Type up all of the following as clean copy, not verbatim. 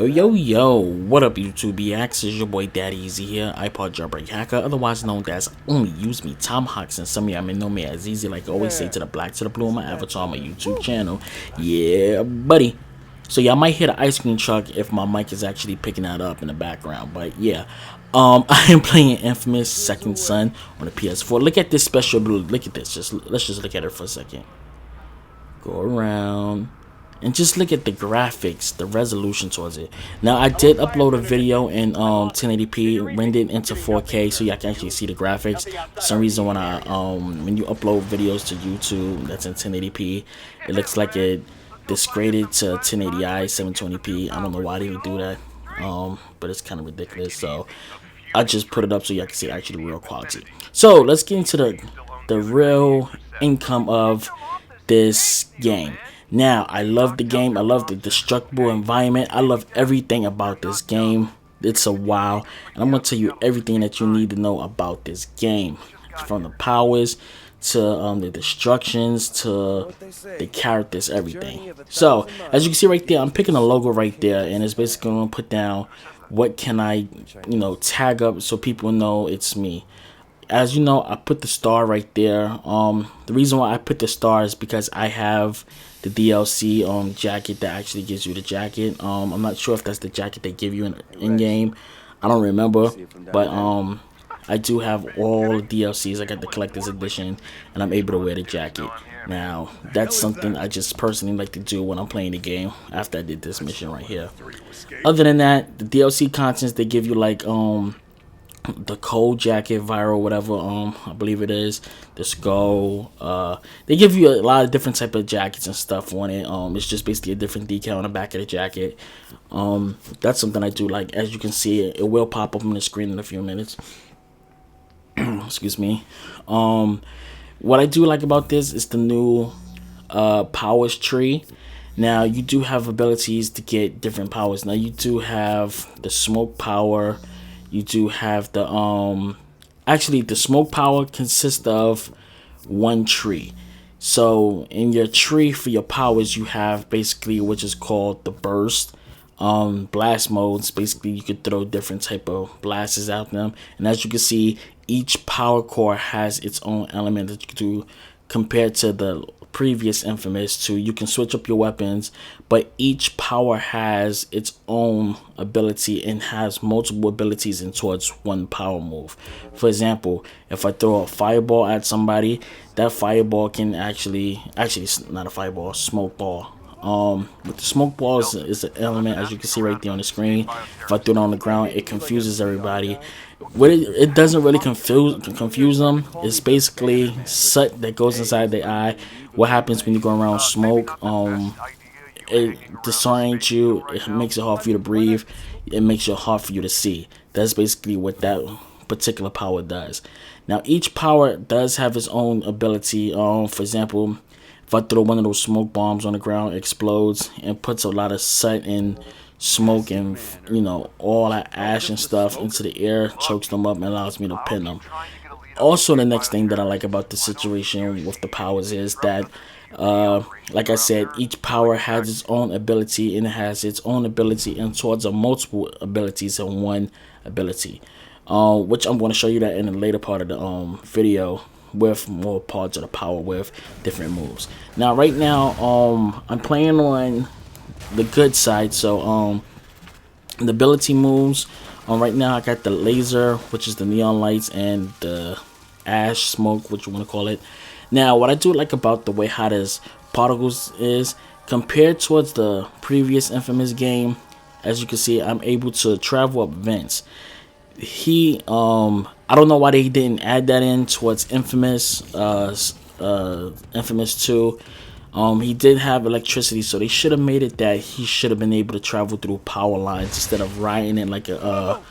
Yo, what up YouTube BX? It's your boy Daddy Easy here, iPod jailbreak hacker, otherwise known as Only Use Me Tomahawks, and some of y'all may know me as Easy, like I always say, to the black to the blue on my avatar on my YouTube channel. Yeah, buddy. So y'all might hear the ice cream truck if my mic is actually picking that up in the background, but yeah. I am playing Infamous Second Son on the PS4. Look at this special blue. Look at this. Let's just look at it for a second. Go around. And just look at the graphics, the resolution towards it. Now, I did upload a video in 1080p, rendered into 4K, so y'all can actually see the graphics. For some reason, when you upload videos to YouTube that's in 1080p, it looks like it disgraded to 1080i, 720p. I don't know why they would do that, but it's kind of ridiculous. So I just put it up so y'all can see actually real quality. So let's get into the real income of this game. Now, I love the game. I love the destructible environment. I love everything about this game. It's a wow. And I'm going to tell you everything that you need to know about this game. From the powers to the destructions to the characters, everything. So, as you can see right there, I'm picking a logo right there. And it's basically going to put down what can I, tag up so people know it's me. As you know, I put the star right there. The reason why I put the star is because I have the DLC jacket that actually gives you the jacket. I'm not sure if that's the jacket they give you in game. I don't remember, but I do have all DLCs. I got the collector's edition, and I'm able to wear the jacket. Now, that's something I just personally like to do when I'm playing the game after I did this mission right here. Other than that, the DLC contents, they give you like the cold jacket, viral, whatever, I believe it is, the skull, they give you a lot of different type of jackets and stuff on it. It's just basically a different decal on the back of the jacket. That's something I do like. As you can see, it will pop up on the screen in a few minutes. Excuse me. What I do like about this is the new powers tree. Now, you do have abilities to get different powers. Now, you do have the smoke power. You do have the actually the smoke power consists of one tree. So in your tree for your powers, you have basically which is called the burst, blast modes. Basically, you could throw different type of blasts out them, and as you can see, each power core has its own element that you can do compared to the previous Infamous 2. You can switch up your weapons, but each power has its own ability and has multiple abilities in towards one power move. For example, if I throw a fireball at somebody, that fireball can actually it's not a fireball, smoke ball. With the smoke ball is an element, as you can see right there on the screen. If I throw it on the ground, it confuses everybody. What it doesn't really confuse them. It's basically soot that goes inside the eye. What happens when you go around smoke? It disorients you. It makes it hard for you to breathe. It makes it hard for you to see. That's basically what that particular power does. Now, each power does have its own ability. For example, if I throw one of those smoke bombs on the ground, it explodes and puts a lot of soot and smoke and all that ash and stuff into the air, chokes them up and allows me to pin them. Also, the next thing that I like about the situation with the powers is that like I said, each power has its own ability, and it has its own ability and towards a multiple abilities in one ability, which I'm going to show you that in the later part of the video with more parts of the power with different moves. Now right now I'm playing on the good side, so the ability moves, right now I got the laser, which is the neon lights, and the ash smoke, what you want to call it. Now, what I do like about the way how this particles is compared towards the previous Infamous game, as you can see, I'm able to travel up vents. I don't know why they didn't add that in towards Infamous Infamous 2. He did have electricity, so they should have made it that he should have been able to travel through power lines instead of riding it like a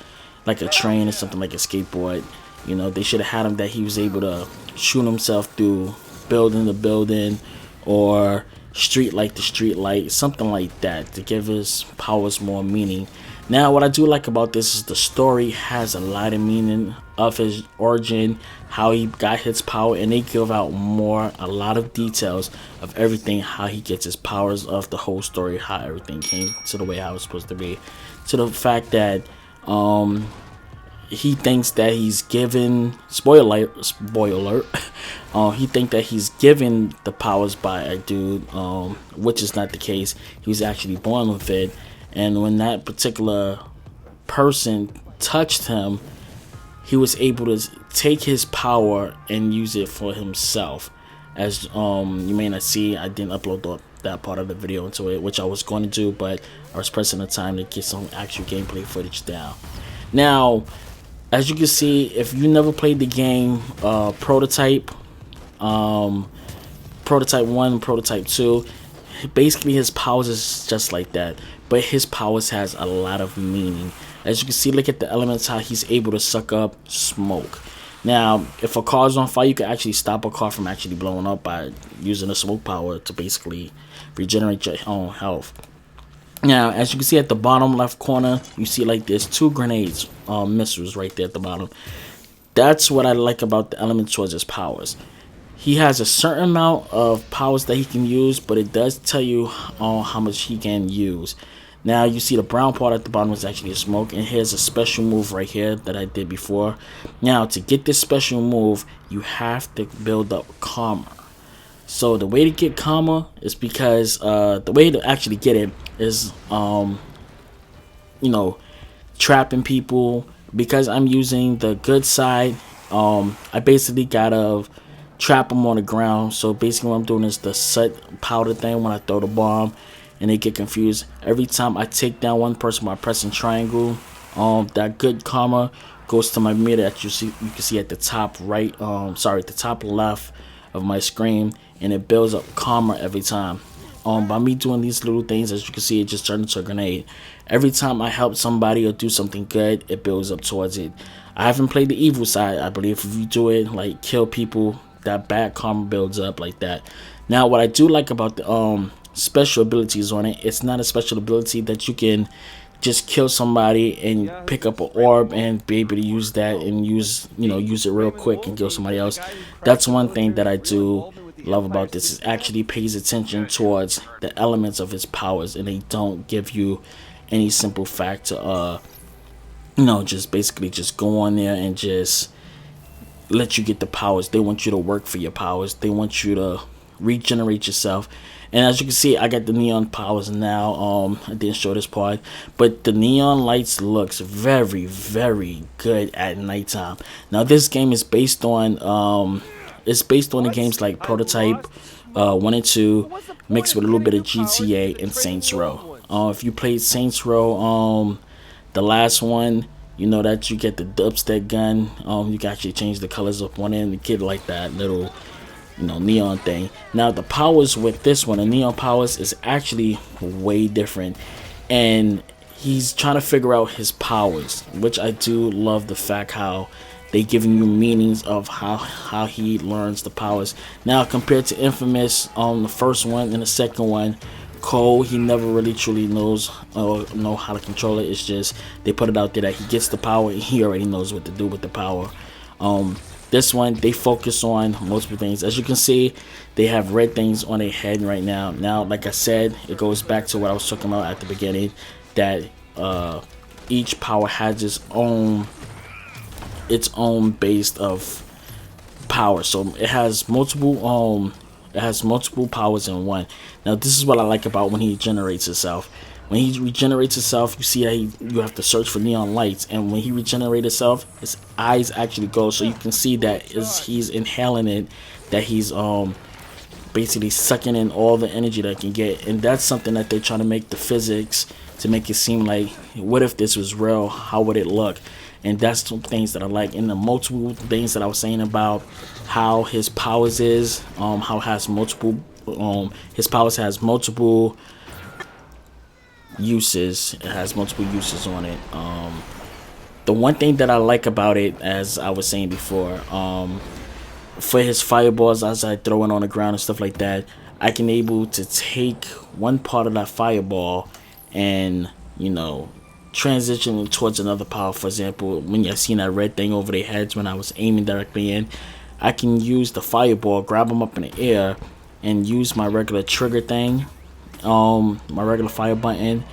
train or something, like a skateboard. They should have had him that he was able to shoot himself through building to building or street light to street light, something like that, to give his powers more meaning. Now, what I do like about this is the story has a lot of meaning of his origin, how he got his power, and they give out a lot of details of everything, how he gets his powers, of the whole story, how everything came to the way how it's supposed to be, to the fact that he thinks that he's given spoiler alert he think that he's given the powers by a dude, which is not the case. He was actually born with it, and when that particular person touched him, he was able to take his power and use it for himself. As you may not see, I didn't upload that part of the video into it, which I was going to do, but I was pressing the time to get some actual gameplay footage down. Now, as you can see, if you never played the game Prototype, Prototype 1, Prototype 2, basically his powers is just like that, but his powers has a lot of meaning. As you can see, look at the elements, how he's able to suck up smoke. Now, if a car is on fire, you can actually stop a car from actually blowing up by using the smoke power to basically regenerate your own health. Now, as you can see at the bottom left corner, you see like there's 2 grenades, missiles right there at the bottom. That's what I like about the element towards his powers. He has a certain amount of powers that he can use, but it does tell you how much he can use. Now, you see the brown part at the bottom is actually a smoke, and here's a special move right here that I did before. Now, to get this special move, you have to build up karma. So the way to get karma is because the way to actually get it is trapping people. Because I'm using the good side, I basically gotta trap them on the ground. So basically what I'm doing is the set powder thing when I throw the bomb and they get confused. Every time I take down one person by pressing triangle, that good karma goes to my meter that you can see at the top right, at the top left of my screen, and it builds up karma every time. By me doing these little things, as you can see, it just turned into a grenade. Every time I help somebody or do something good, it builds up towards it. I haven't played the evil side. I believe if you do it, like kill people, that bad karma builds up like that. Now, what I do like about the special abilities on it, it's not a special ability that you can just kill somebody and pick up an orb and be able to use that and use it real quick and kill somebody else. That's one thing that I do love about this, is actually pays attention towards the elements of his powers, and they don't give you any simple fact to just basically just go on there and just let you get the powers. They want you to work for your powers. They want you to regenerate yourself. And as you can see, I got the neon powers now. I didn't show this part, but the neon lights looks very, very good at nighttime. Now, this game is based on the games like Prototype 1 and 2, mixed with a little bit of GTA and Saints Row. If you played Saints Row, the last one, you know that you get the dubstep gun. You can actually change the colors of one end and get like that little neon thing. Now, the powers with this one, the neon powers, is actually way different, and he's trying to figure out his powers, which I do love the fact how they giving you meanings of how he learns the powers. Now, compared to Infamous, the first one and the second one, Cole, he never really truly knows or know how to control it. It's just they put it out there that he gets the power and he already knows what to do with the power. This one, they focus on multiple things. As you can see, they have red things on their head right now. Now, like I said, it goes back to what I was talking about at the beginning, that each power has its own base of power. So it has multiple powers in one. Now, this is what I like about when he regenerates himself. When he regenerates himself, you see that you have to search for neon lights, and when he regenerates himself, his eyes actually go, so you can see that as he's inhaling it, that he's basically sucking in all the energy that he can get. And that's something that they're trying to make the physics to make it seem like, what if this was real? How would it look? And that's some things that I like. And the multiple things that I was saying about how his powers is, how it has multiple, his powers has multiple uses. It has multiple uses on it. The one thing that I like about it, as I was saying before, for his fireballs, as I throw it on the ground and stuff like that, I can able to take one part of that fireball and transitioning towards another power. For example, when you seen that red thing over their heads when I was aiming directly in, I can use the fireball, grab them up in the air, and use my regular trigger thing, my regular fire button,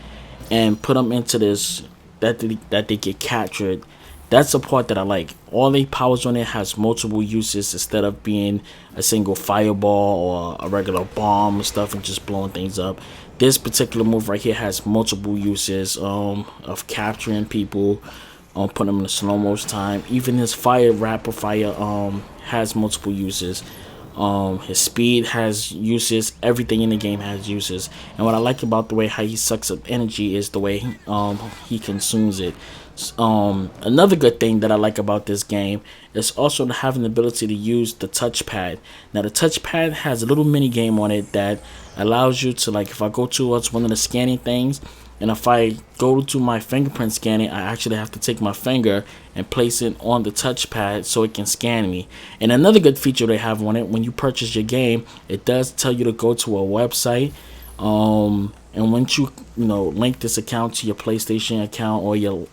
and put them into this that they get captured. That's the part that I like. All the powers on it has multiple uses instead of being a single fireball or a regular bomb and stuff and just blowing things up. This particular move right here has multiple uses of capturing people, putting them in the slow motion time. Even his fire rapid fire has multiple uses. His speed has uses. Everything in the game has uses. And what I like about the way how he sucks up energy is the way he consumes it. Another good thing that I like about this game is also having the ability to use the touchpad. Now the touchpad has a little mini game on it that allows you to, like, if I go towards one of the scanning things, and if I go to my fingerprint scanning, I actually have to take my finger and place it on the touchpad so it can scan me. And another good feature they have on it, when you purchase your game, it does tell you to go to a website. And once you link this account to your PlayStation account or your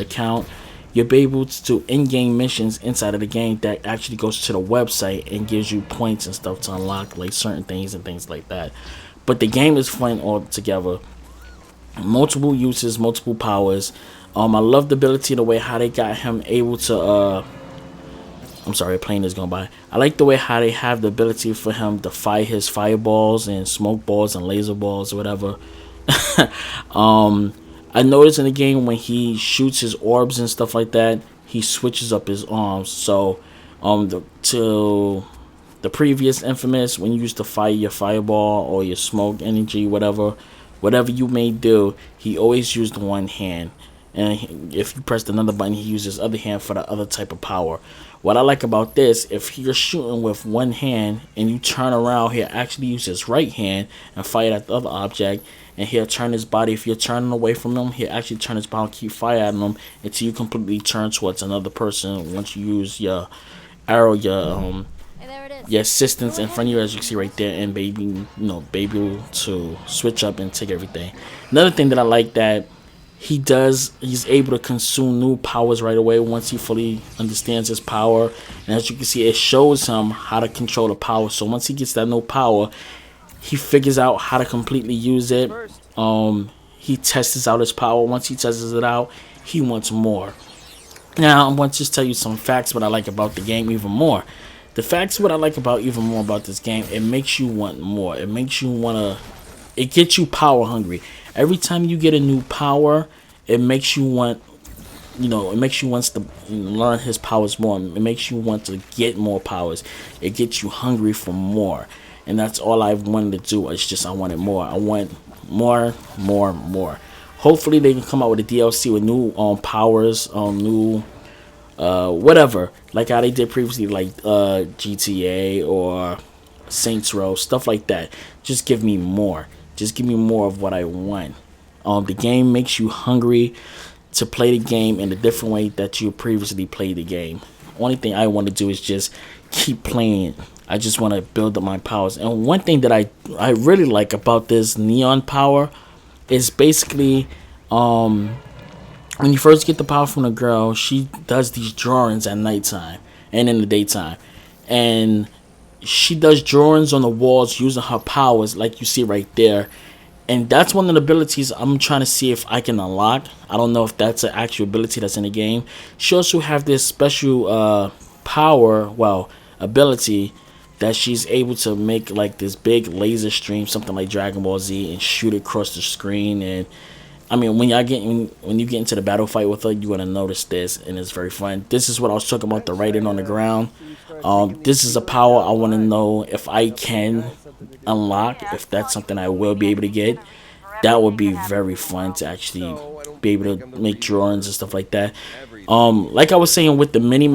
account, you'll be able to do in-game missions inside of the game that actually goes to the website and gives you points and stuff to unlock like certain things and things like that. But the game is fun altogether. Multiple uses, multiple powers. I love the ability, the way how they got him able to I'm sorry, a plane is going by. I like the way how they have the ability for him to fire his fireballs and smoke balls and laser balls or whatever. I noticed in the game when he shoots his orbs and stuff like that, he switches up his arms. So to the previous Infamous, when you used to fire your fireball or your smoke energy, whatever you may do, he always used one hand. And if you pressed another button, he uses his other hand for the other type of power. What I like about this, if you're shooting with one hand and you turn around, he'll actually use his right hand and fire at the other object, and he'll turn his body. If you're turning away from him, he'll actually turn his body and keep fire at him until you completely turn towards another person. Once you use your arrow, your assistants in front of you, as you can see right there, and be able to switch up and take everything. Another thing that I like that he's able to consume new powers right away once he fully understands his power. And as you can see, it shows him how to control the power. So once he gets that new power, he figures out how to completely use it. He tests out his power. Once he tests it out, he wants more. Now I want to just tell you some facts what I like about the game even more. The facts what I like about even more about this game, it makes you want more. It makes you it gets you power hungry. Every time you get a new power, it makes you want, it makes you want to learn his powers more. It makes you want to get more powers. It gets you hungry for more. And that's all I've wanted to do. It's just I wanted more. I want more. Hopefully they can come out with a DLC with new powers, new whatever, like how they did previously, like GTA or Saints Row, stuff like that. Just give me more. Just give me more of what I want. The game makes you hungry to play the game in a different way that you previously played the game. Only thing I want to do is just keep playing. I just want to build up my powers. And one thing that I really like about this neon power is basically when you first get the power from the girl, she does these drawings at nighttime and in the daytime. And she does drawings on the walls using her powers like you see right there. And that's one of the abilities I'm trying to see if I can unlock. I don't know if that's an actual ability that's in the game. She also have this special ability that she's able to make like this big laser stream, something like Dragon Ball Z, and shoot it across the screen. And I mean, when you get into the battle fight with her, you're gonna notice this, and it's very fun. This is what I was talking about, the writing on the ground. This is a power I want to know if I can unlock, if that's something I will be able to get. That would be very fun to actually be able to make drawings and stuff like that. Like I was saying with the mini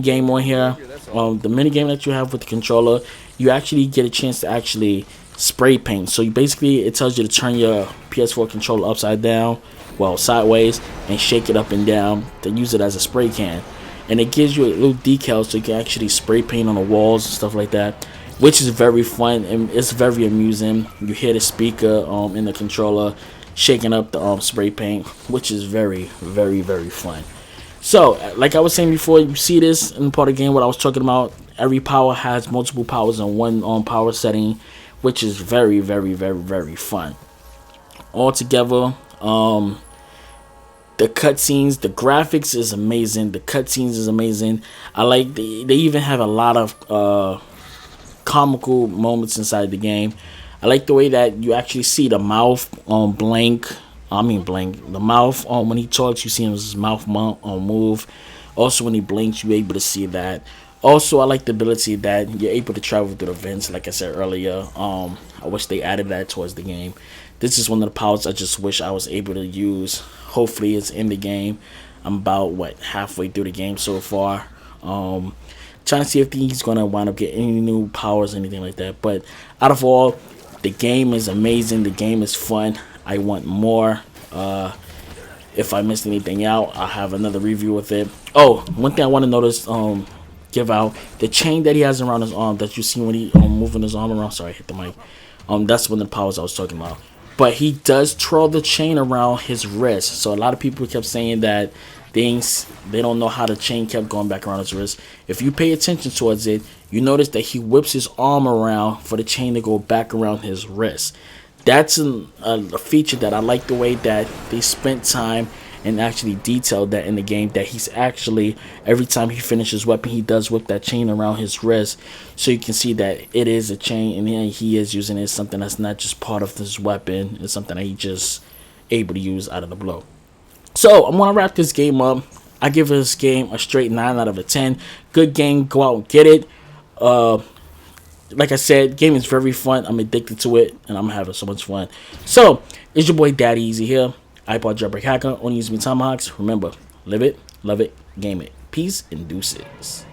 game on here, the mini game that you have with the controller, you actually get a chance to actually spray paint. So it tells you to turn your PS4 controller upside down, sideways, and shake it up and down to use it as a spray can. And it gives you a little decal so you can actually spray paint on the walls and stuff like that. which is very fun and it's very amusing. You hear the speaker in the controller shaking up the spray paint, which is very, very, very fun. So, like I was saying before, you see this in part of the game. What I was talking about, every power has multiple powers in one power setting, which is very, very, very, very fun. Altogether, the cutscenes, the graphics is amazing. The cutscenes is amazing. I like they even have a lot of comical moments inside the game. I like the way that you actually see the mouth on blank. I mean blank. The mouth when he talks, you see his mouth move. Also, when he blinks, you're able to see that. Also, I like the ability that you're able to travel through the vents, like I said earlier. I wish they added that towards the game. This is one of the powers I just wish I was able to use. Hopefully, it's in the game. I'm about halfway through the game so far. Trying to see if he's gonna wind up getting any new powers or anything like that. But out of all, the game is amazing. The game is fun. I want more. If I missed anything out, I'll have another review with it. Oh, one thing I want to notice, give out the chain that he has around his arm that you see when he moving his arm around. Sorry, I hit the mic. That's one of the powers I was talking about. But he does twirl the chain around his wrist. So a lot of people kept saying that they don't know how the chain kept going back around his wrist. If you pay attention towards it, you notice that he whips his arm around for the chain to go back around his wrist. That's a feature that I like, the way that they spent time and actually detailed that in the game, that he's actually, every time he finishes weapon, he does whip that chain around his wrist, so you can see that it is a chain and he is using it as something that's not just part of his weapon. It's something that he just able to use out of the blue. So I'm gonna wrap this game up. I give this game a straight 9 out of a 10. Good game. Go out and get it. Like I said, game is very fun. I'm addicted to it, and I'm having so much fun. So it's your boy Daddy Easy here. iPod Jailbreak Hacker. Only use me tomahawks. Remember, live it, love it, game it. Peace and deuces.